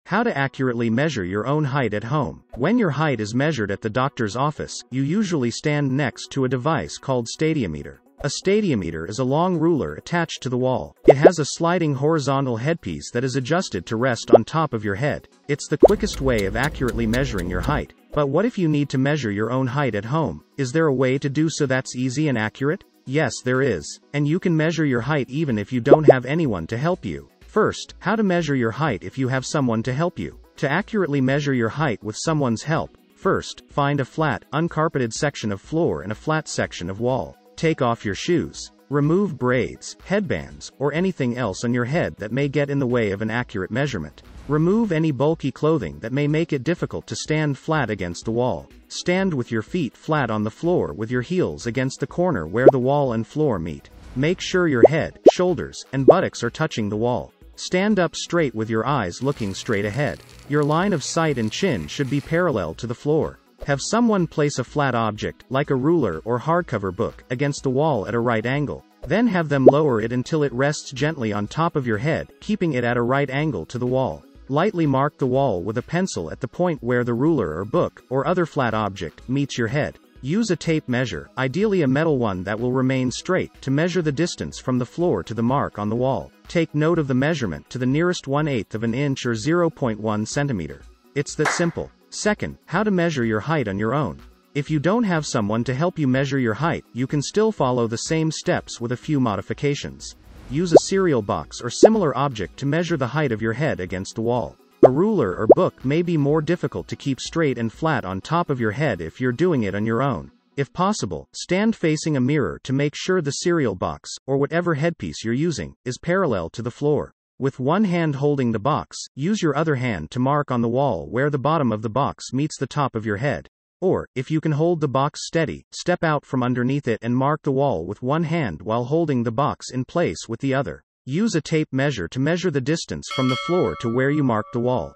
How to accurately measure your own height at home. When your height is measured at the doctor's office, you usually stand next to a device called stadiometer. A stadiometer is a long ruler attached to the wall. It has a sliding horizontal headpiece that is adjusted to rest on top of your head. It's the quickest way of accurately measuring your height. But what if you need to measure your own height at home? Is there a way to do so that's easy and accurate? Yes, there is. And you can measure your height even if you don't have anyone to help you. First, how to measure your height if you have someone to help you. To accurately measure your height with someone's help, first, find a flat, uncarpeted section of floor and a flat section of wall. Take off your shoes. Remove braids, headbands, or anything else on your head that may get in the way of an accurate measurement. Remove any bulky clothing that may make it difficult to stand flat against the wall. Stand with your feet flat on the floor with your heels against the corner where the wall and floor meet. Make sure your head, shoulders, and buttocks are touching the wall. Stand up straight with your eyes looking straight ahead. Your line of sight and chin should be parallel to the floor. Have someone place a flat object, like a ruler or hardcover book, against the wall at a right angle. Then have them lower it until it rests gently on top of your head, keeping it at a right angle to the wall. Lightly mark the wall with a pencil at the point where the ruler or book, or other flat object, meets your head. Use a tape measure, ideally a metal one that will remain straight, to measure the distance from the floor to the mark on the wall. Take note of the measurement to the nearest 1/8 of an inch or 0.1 centimeter. It's that simple. Second, how to measure your height on your own. If you don't have someone to help you measure your height, you can still follow the same steps with a few modifications. Use a cereal box or similar object to measure the height of your head against the wall. A ruler or book may be more difficult to keep straight and flat on top of your head if you're doing it on your own. If possible, stand facing a mirror to make sure the cereal box, or whatever headpiece you're using, is parallel to the floor. With one hand holding the box, use your other hand to mark on the wall where the bottom of the box meets the top of your head. Or, if you can hold the box steady, step out from underneath it and mark the wall with one hand while holding the box in place with the other. Use a tape measure to measure the distance from the floor to where you marked the wall.